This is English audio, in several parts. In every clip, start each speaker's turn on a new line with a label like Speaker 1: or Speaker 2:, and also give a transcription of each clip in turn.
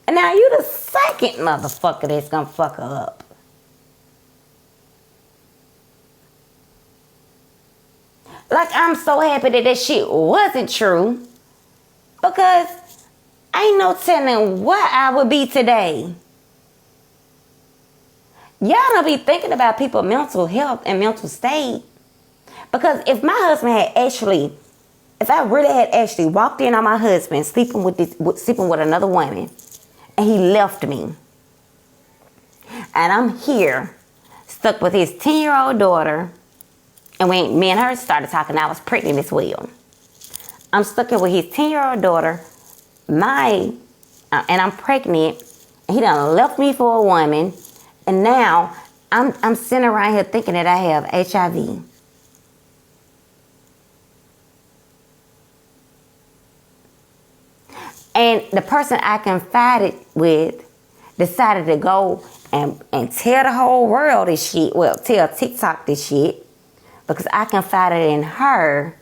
Speaker 1: And now you the second motherfucker that's gonna fuck her up. Like, I'm so happy that that shit wasn't true. Because ain't no telling what I would be today. Y'all don't be thinking about people's mental health and mental state. Because if my husband had actually, if I really had actually walked in on my husband sleeping with another woman, and he left me, and I'm here, stuck with his 10-year-old daughter, and when me and her started talking, I was pregnant as well. I'm stuck here with his 10-year-old daughter, and I'm pregnant, and he done left me for a woman, and now I'm sitting around here thinking that I have HIV. And the person I confided with decided to go and tell the whole world this shit. Well, tell TikTok this shit. Because I confided in her.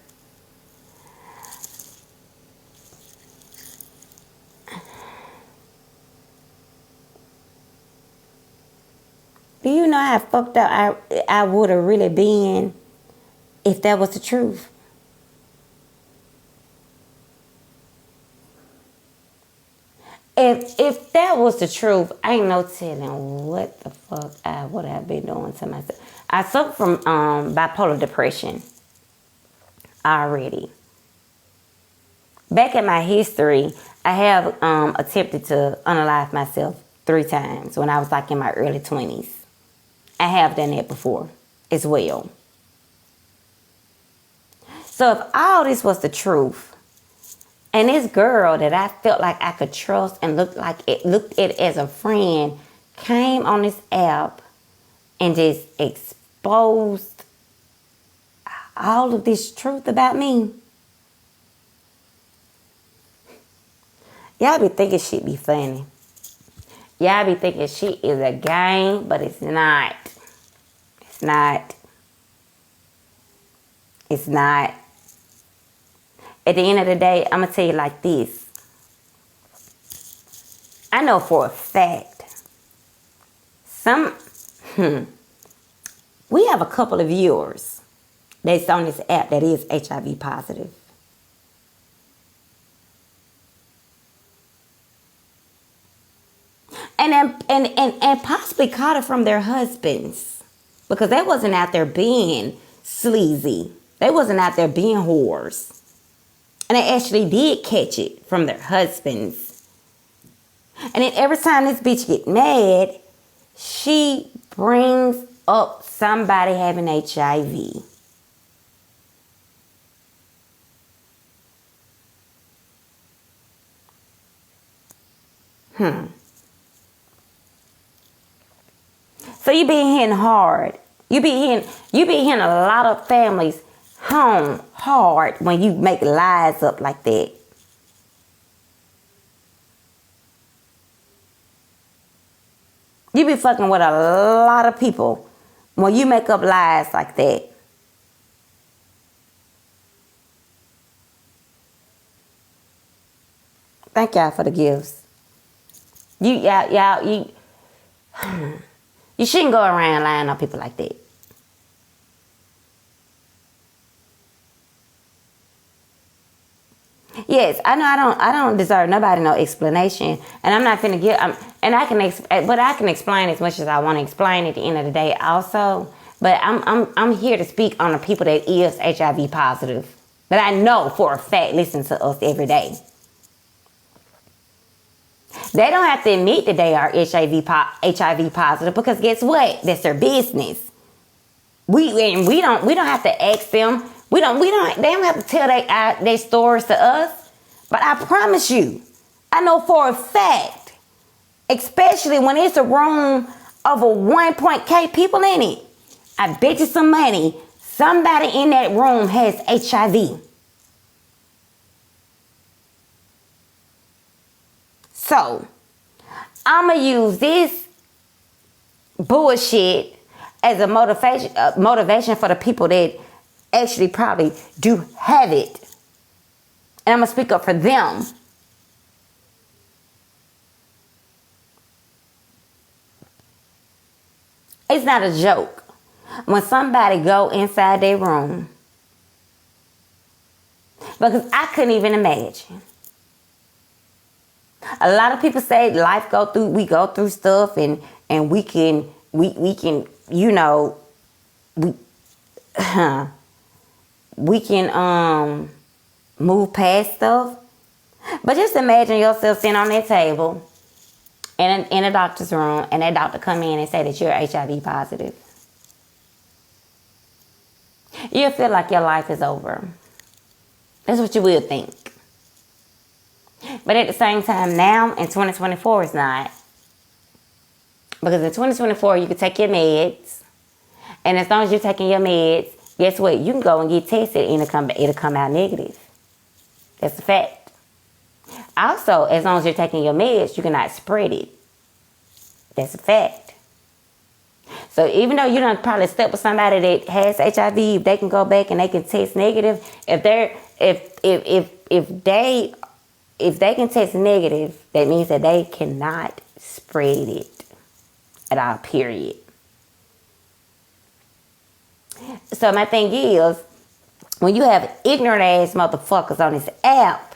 Speaker 1: Do you know how fucked up I would have really been if that was the truth? If that was the truth, ain't no telling what the fuck I would have been doing to myself. I suffer from bipolar depression already. Back in my history, I have attempted to unalive myself 3 times when I was like in my early 20s. I have done that before as well. So if all this was the truth, and this girl that I felt like I could trust and looked at it as a friend came on this app and just exposed all of this truth about me. Y'all be thinking shit be funny. Y'all be thinking shit is a game, but it's not. It's not. It's not. At the end of the day, I'm going to tell you like this. I know for a fact, we have a couple of viewers that's on this app that is HIV positive. And possibly caught it from their husbands. Because they wasn't out there being sleazy. They wasn't out there being whores. And they actually did catch it from their husbands. And then every time this bitch get mad, she brings up somebody having HIV. So you be hitting hard. You be hitting a lot of families home hard when you make lies up like that. You be fucking with a lot of people when you make up lies like that. Thank y'all for the gifts. You shouldn't go around lying on people like that. Yes, I know I don't deserve nobody no explanation, and I'm not finna give. But I can explain as much as I want to explain at the end of the day, also. But I'm here to speak on the people that is HIV positive, that I know for a fact listen to us every day. They don't have to admit that they are HIV positive because guess what? That's their business. We don't have to ask them. They don't have to tell their stories to us. But I promise you, I know for a fact, especially when it's a room of a 1.K people in it, I bet you some money, somebody in that room has HIV. So, I'm going to use this bullshit as a motivation for the people that actually probably do have it. And I'm going to speak up for them. It's not a joke. When somebody go inside their room, because I couldn't even imagine. A lot of people say we go through stuff and we can, you know, we can move past stuff. But just imagine yourself sitting on that table in a doctor's room, and that doctor come in and say that you're HIV positive. You'll feel like your life is over. That's what you will think. But at the same time, now in 2024, it's not. Because in 2024, you can take your meds. And as long as you're taking your meds, guess what? You can go and get tested and it'll come out negative. That's a fact. Also, as long as you're taking your meds, you cannot spread it. That's a fact. So even though you done probably slept with somebody that has HIV, they can go back and they can test negative. If they can test negative, that means that they cannot spread it at all, period. So my thing is, when you have ignorant ass motherfuckers on this app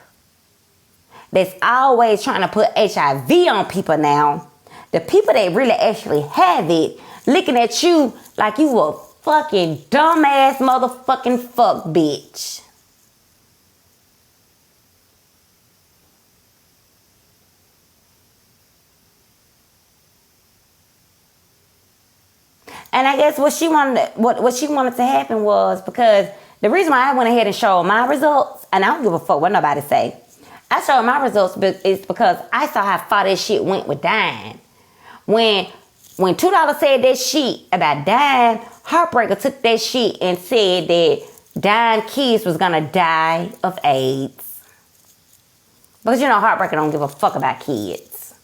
Speaker 1: that's always trying to put HIV on people now, the people that really actually have it looking at you like you a fucking dumbass motherfucking fuck bitch. And I guess what she wanted to happen was, because the reason why I went ahead and showed my results, and I don't give a fuck what nobody say. I showed my results is because I saw how far this shit went with Dime. When $2 said that shit about Dime, Heartbreaker took that shit and said that Dime kids was gonna die of AIDS. Because you know Heartbreaker don't give a fuck about kids.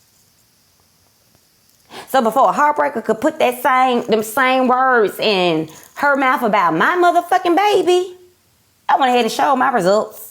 Speaker 1: So before a Heartbreaker could put them same words in her mouth about my motherfucking baby, I went ahead and showed my results.